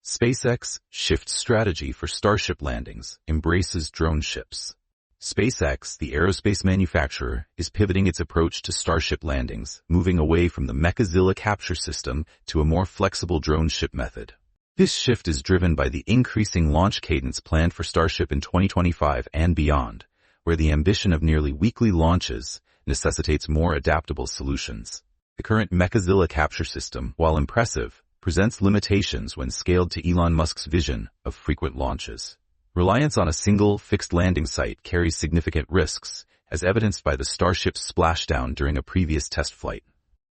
SpaceX shifts strategy for Starship landings, embraces drone ships. SpaceX, the aerospace manufacturer, is pivoting its approach to Starship landings, moving away from the Mechazilla capture system to a more flexible drone ship method. This shift is driven by the increasing launch cadence planned for Starship in 2025 and beyond, where the ambition of nearly weekly launches necessitates more adaptable solutions. The current Mechazilla capture system, while impressive, presents limitations when scaled to Elon Musk's vision of frequent launches. Reliance on a single, fixed landing site carries significant risks, as evidenced by the Starship's splashdown during a previous test flight.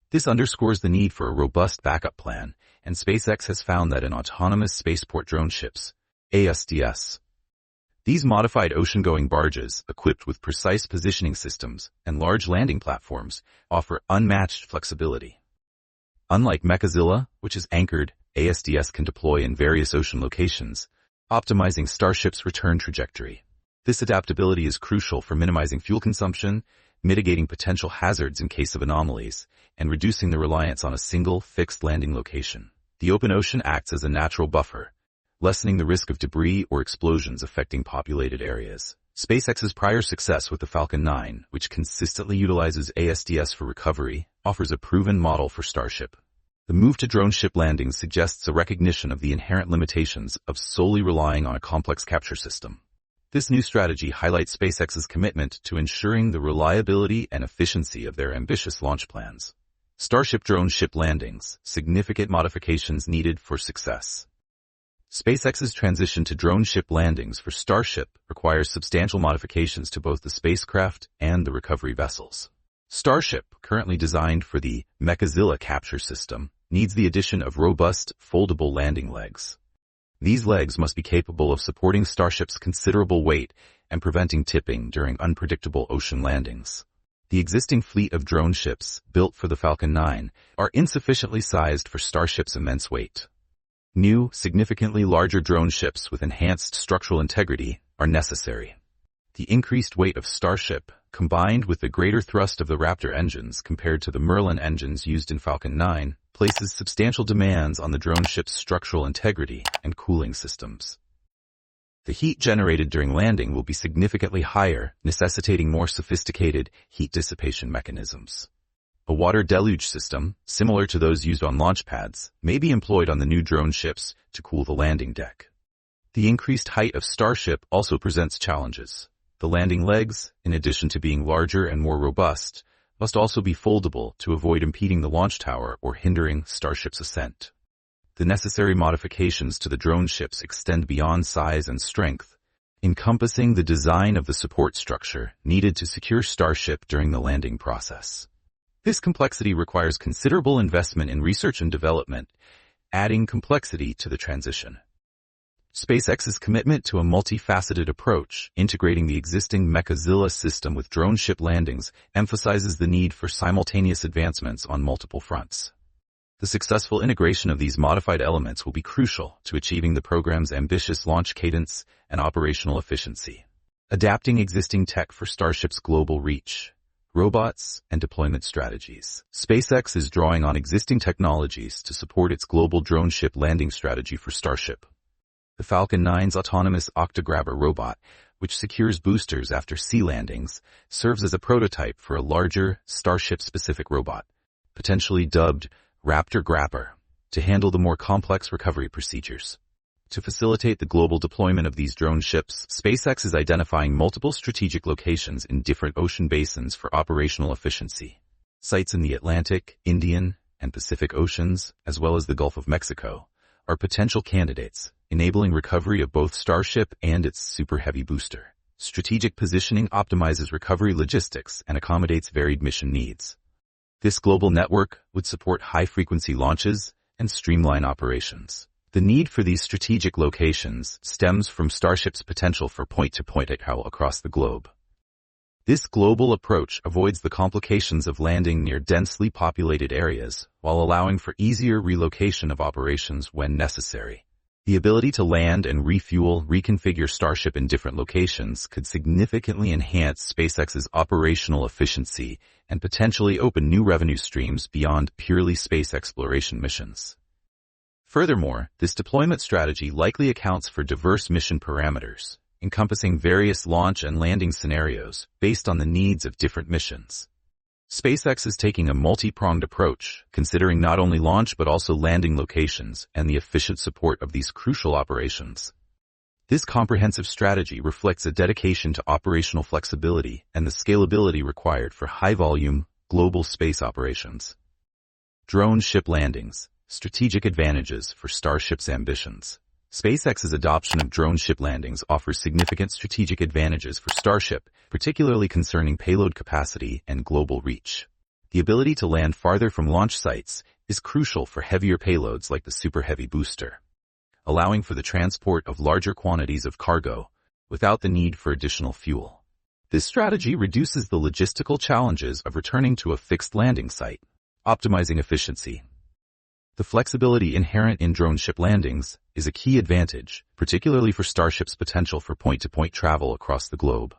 This underscores the need for a robust backup plan, and SpaceX has found that in autonomous spaceport drone ships, ASDS. These modified ocean-going barges, equipped with precise positioning systems and large landing platforms, offer unmatched flexibility. Unlike Mechazilla, which is anchored, ASDS can deploy in various ocean locations, optimizing Starship's return trajectory. This adaptability is crucial for minimizing fuel consumption, mitigating potential hazards in case of anomalies, and reducing the reliance on a single, fixed landing location. The open ocean acts as a natural buffer, lessening the risk of debris or explosions affecting populated areas. SpaceX's prior success with the Falcon 9, which consistently utilizes ASDS for recovery, offers a proven model for Starship. The move to drone ship landings suggests a recognition of the inherent limitations of solely relying on a complex capture system. This new strategy highlights SpaceX's commitment to ensuring the reliability and efficiency of their ambitious launch plans. Starship drone ship landings, significant modifications needed for success. SpaceX's transition to drone ship landings for Starship requires substantial modifications to both the spacecraft and the recovery vessels. Starship, currently designed for the Mechazilla capture system, needs the addition of robust, foldable landing legs. These legs must be capable of supporting Starship's considerable weight and preventing tipping during unpredictable ocean landings. The existing fleet of drone ships, built for the Falcon 9, are insufficiently sized for Starship's immense weight. New, significantly larger drone ships with enhanced structural integrity are necessary. The increased weight of Starship, combined with the greater thrust of the Raptor engines compared to the Merlin engines used in Falcon 9, places substantial demands on the drone ship's structural integrity and cooling systems. The heat generated during landing will be significantly higher, necessitating more sophisticated heat dissipation mechanisms. A water deluge system, similar to those used on launch pads, may be employed on the new drone ships to cool the landing deck. The increased height of Starship also presents challenges. The landing legs, in addition to being larger and more robust, must also be foldable to avoid impeding the launch tower or hindering Starship's ascent. The necessary modifications to the drone ships extend beyond size and strength, encompassing the design of the support structure needed to secure Starship during the landing process. This complexity requires considerable investment in research and development, adding complexity to the transition. SpaceX's commitment to a multifaceted approach, integrating the existing Mechazilla system with drone ship landings, emphasizes the need for simultaneous advancements on multiple fronts. The successful integration of these modified elements will be crucial to achieving the program's ambitious launch cadence and operational efficiency. Adapting existing tech for Starship's global reach. Robots, and deployment strategies. SpaceX is drawing on existing technologies to support its global drone ship landing strategy for Starship. The Falcon 9's autonomous octograbber robot, which secures boosters after sea landings, serves as a prototype for a larger, Starship-specific robot, potentially dubbed Raptor Grabber, to handle the more complex recovery procedures. To facilitate the global deployment of these drone ships, SpaceX is identifying multiple strategic locations in different ocean basins for operational efficiency. Sites in the Atlantic, Indian, and Pacific Oceans, as well as the Gulf of Mexico, are potential candidates, enabling recovery of both Starship and its Super Heavy booster. Strategic positioning optimizes recovery logistics and accommodates varied mission needs. This global network would support high-frequency launches and streamline operations. The need for these strategic locations stems from Starship's potential for point-to-point travel across the globe. This global approach avoids the complications of landing near densely populated areas while allowing for easier relocation of operations when necessary. The ability to land and reconfigure Starship in different locations could significantly enhance SpaceX's operational efficiency and potentially open new revenue streams beyond purely space exploration missions. Furthermore, this deployment strategy likely accounts for diverse mission parameters, encompassing various launch and landing scenarios based on the needs of different missions. SpaceX is taking a multi-pronged approach, considering not only launch but also landing locations and the efficient support of these crucial operations. This comprehensive strategy reflects a dedication to operational flexibility and the scalability required for high-volume, global space operations. Drone ship landings, strategic advantages for Starship's ambitions. SpaceX's adoption of drone ship landings offers significant strategic advantages for Starship, particularly concerning payload capacity and global reach. The ability to land farther from launch sites is crucial for heavier payloads like the Super Heavy booster, allowing for the transport of larger quantities of cargo without the need for additional fuel. This strategy reduces the logistical challenges of returning to a fixed landing site, optimizing efficiency. The flexibility inherent in drone ship landings is a key advantage, particularly for Starship's potential for point-to-point travel across the globe.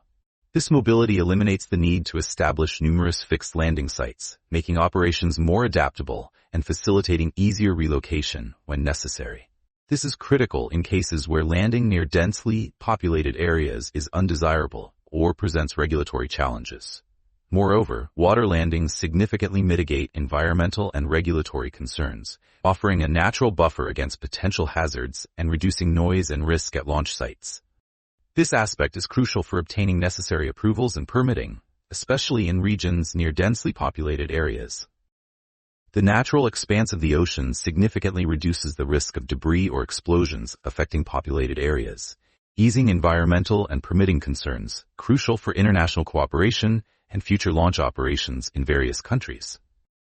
This mobility eliminates the need to establish numerous fixed landing sites, making operations more adaptable and facilitating easier relocation when necessary. This is critical in cases where landing near densely populated areas is undesirable or presents regulatory challenges. Moreover, water landings significantly mitigate environmental and regulatory concerns, offering a natural buffer against potential hazards and reducing noise and risk at launch sites. This aspect is crucial for obtaining necessary approvals and permitting, especially in regions near densely populated areas. The natural expanse of the ocean significantly reduces the risk of debris or explosions affecting populated areas, easing environmental and permitting concerns, crucial for international cooperation and future launch operations in various countries.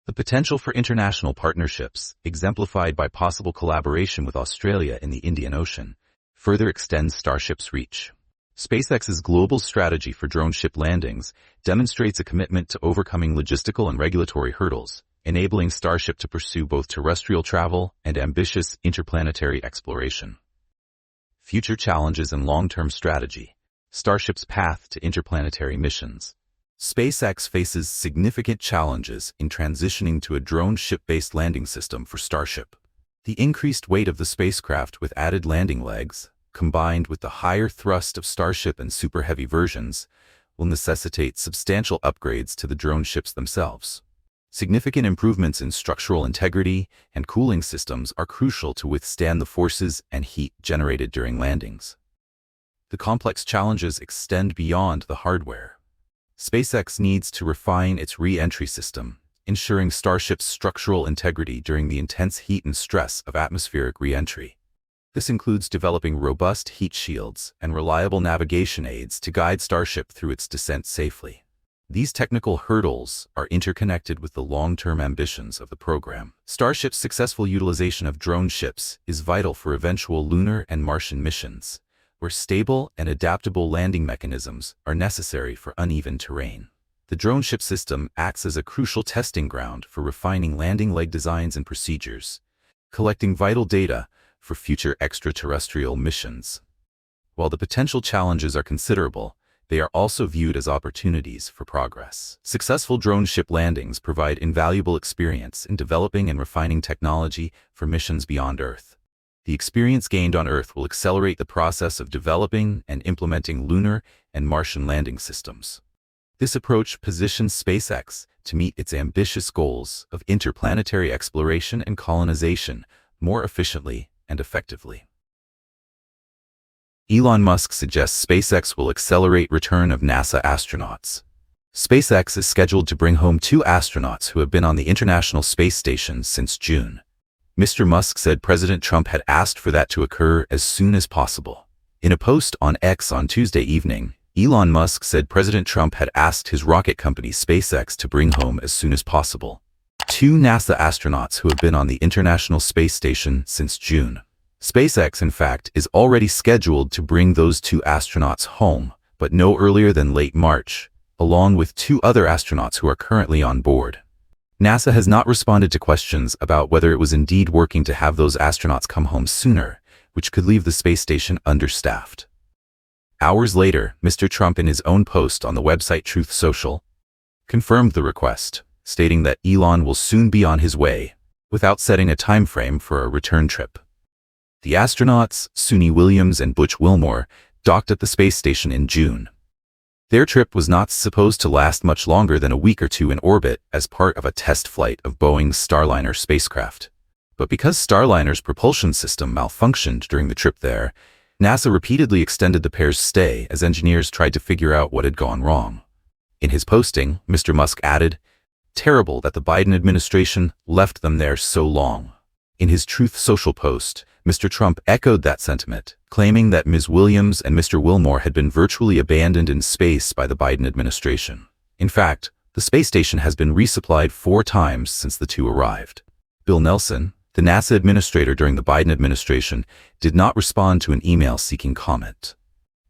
The potential for international partnerships, exemplified by possible collaboration with Australia in the Indian Ocean, further extends Starship's reach. SpaceX's global strategy for drone ship landings demonstrates a commitment to overcoming logistical and regulatory hurdles, enabling Starship to pursue both terrestrial travel and ambitious interplanetary exploration. Future challenges and long-term strategy. Starship's path to interplanetary missions. SpaceX faces significant challenges in transitioning to a drone ship-based landing system for Starship. The increased weight of the spacecraft with added landing legs, combined with the higher thrust of Starship and Super Heavy versions, will necessitate substantial upgrades to the drone ships themselves. Significant improvements in structural integrity and cooling systems are crucial to withstand the forces and heat generated during landings. The complex challenges extend beyond the hardware. SpaceX needs to refine its re-entry system, ensuring Starship's structural integrity during the intense heat and stress of atmospheric re-entry. This includes developing robust heat shields and reliable navigation aids to guide Starship through its descent safely. These technical hurdles are interconnected with the long-term ambitions of the program. Starship's successful utilization of drone ships is vital for eventual lunar and Martian missions, where stable and adaptable landing mechanisms are necessary for uneven terrain. The drone ship system acts as a crucial testing ground for refining landing leg designs and procedures, collecting vital data for future extraterrestrial missions. While the potential challenges are considerable, they are also viewed as opportunities for progress. Successful drone ship landings provide invaluable experience in developing and refining technology for missions beyond Earth. The experience gained on Earth will accelerate the process of developing and implementing lunar and Martian landing systems. This approach positions SpaceX to meet its ambitious goals of interplanetary exploration and colonization more efficiently and effectively. Elon Musk suggests SpaceX will accelerate return of NASA astronauts. SpaceX is scheduled to bring home 2 astronauts who have been on the International Space Station since June. Mr. Musk said President Trump had asked for that to occur as soon as possible. In a post on X on Tuesday evening, Elon Musk said President Trump had asked his rocket company SpaceX to bring home as soon as possible 2 NASA astronauts who have been on the International Space Station since June. SpaceX, in fact, is already scheduled to bring those 2 astronauts home, but no earlier than late March, along with 2 other astronauts who are currently on board. NASA has not responded to questions about whether it was indeed working to have those astronauts come home sooner, which could leave the space station understaffed. Hours later, Mr. Trump, in his own post on the website Truth Social, confirmed the request, stating that Elon will soon be on his way. without setting a time frame for a return trip. The astronauts, Suni Williams and Butch Wilmore, docked at the space station in June. Their trip was not supposed to last much longer than a week or two in orbit as part of a test flight of Boeing's Starliner spacecraft. But because Starliner's propulsion system malfunctioned during the trip there, NASA repeatedly extended the pair's stay as engineers tried to figure out what had gone wrong. In his posting, Mr. Musk added, "Terrible that the Biden administration left them there so long." In his Truth Social post, Mr. Trump echoed that sentiment, claiming that Ms. Williams and Mr. Wilmore had been virtually abandoned in space by the Biden administration. In fact, the space station has been resupplied 4 times since the two arrived. Bill Nelson, the NASA administrator during the Biden administration, did not respond to an email seeking comment.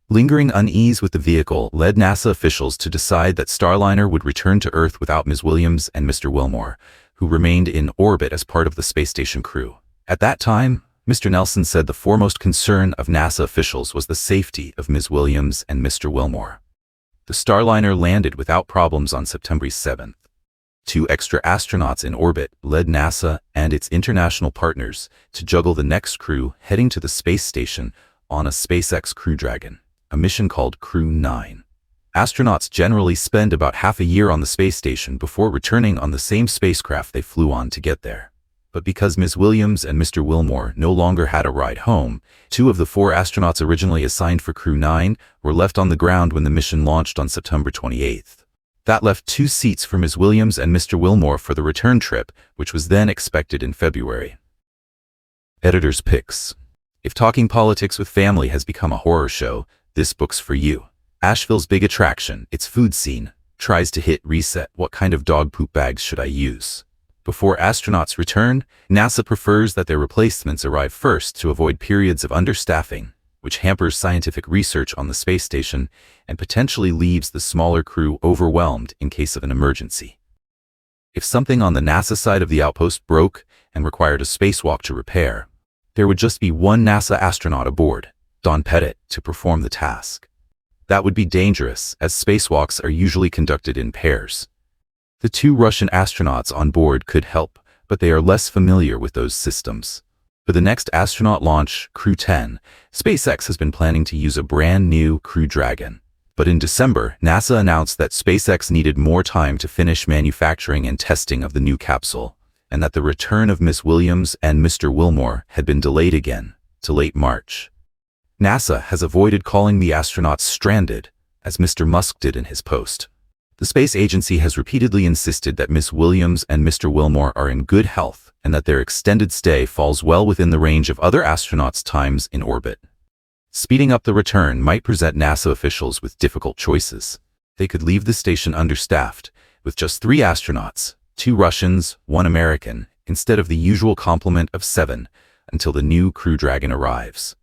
Lingering unease with the vehicle led NASA officials to decide that Starliner would return to Earth without Ms. Williams and Mr. Wilmore, who remained in orbit as part of the space station crew. At that time, Mr. Nelson said the foremost concern of NASA officials was the safety of Ms. Williams and Mr. Wilmore. The Starliner landed without problems on September 7th. 2 extra astronauts in orbit led NASA and its international partners to juggle the next crew heading to the space station on a SpaceX Crew Dragon, a mission called Crew 9. Astronauts generally spend about half a year on the space station before returning on the same spacecraft they flew on to get there. But because Ms. Williams and Mr. Wilmore no longer had a ride home, 2 of the 4 astronauts originally assigned for Crew 9 were left on the ground when the mission launched on September 28th. That left 2 seats for Ms. Williams and Mr. Wilmore for the return trip, which was then expected in February. Editor's Picks. If talking politics with family has become a horror show, this book's for you. Asheville's big attraction, its food scene, tries to hit reset. What kind of dog poop bags should I use? Before astronauts return, NASA prefers that their replacements arrive first to avoid periods of understaffing, which hampers scientific research on the space station and potentially leaves the smaller crew overwhelmed in case of an emergency. If something on the NASA side of the outpost broke and required a spacewalk to repair, there would just be one NASA astronaut aboard, Don Pettit, to perform the task. That would be dangerous, as spacewalks are usually conducted in pairs. The 2 Russian astronauts on board could help, but they are less familiar with those systems. For the next astronaut launch, Crew 10, SpaceX has been planning to use a brand new Crew Dragon. But in December, NASA announced that SpaceX needed more time to finish manufacturing and testing of the new capsule, and that the return of Ms. Williams and Mr. Wilmore had been delayed again to late March. NASA has avoided calling the astronauts stranded, as Mr. Musk did in his post. The space agency has repeatedly insisted that Ms. Williams and Mr. Wilmore are in good health and that their extended stay falls well within the range of other astronauts' times in orbit. Speeding up the return might present NASA officials with difficult choices. They could leave the station understaffed, with just 3 astronauts, 2 Russians, 1 American, instead of the usual complement of 7, until the new Crew Dragon arrives.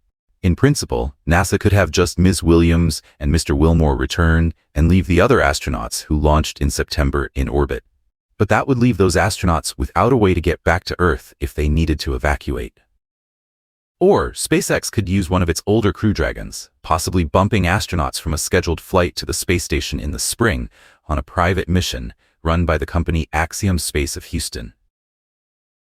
In principle, NASA could have just Ms. Williams and Mr. Wilmore return and leave the other astronauts who launched in September in orbit. But that would leave those astronauts without a way to get back to Earth if they needed to evacuate. Or SpaceX could use one of its older Crew Dragons, possibly bumping astronauts from a scheduled flight to the space station in the spring on a private mission run by the company Axiom Space of Houston.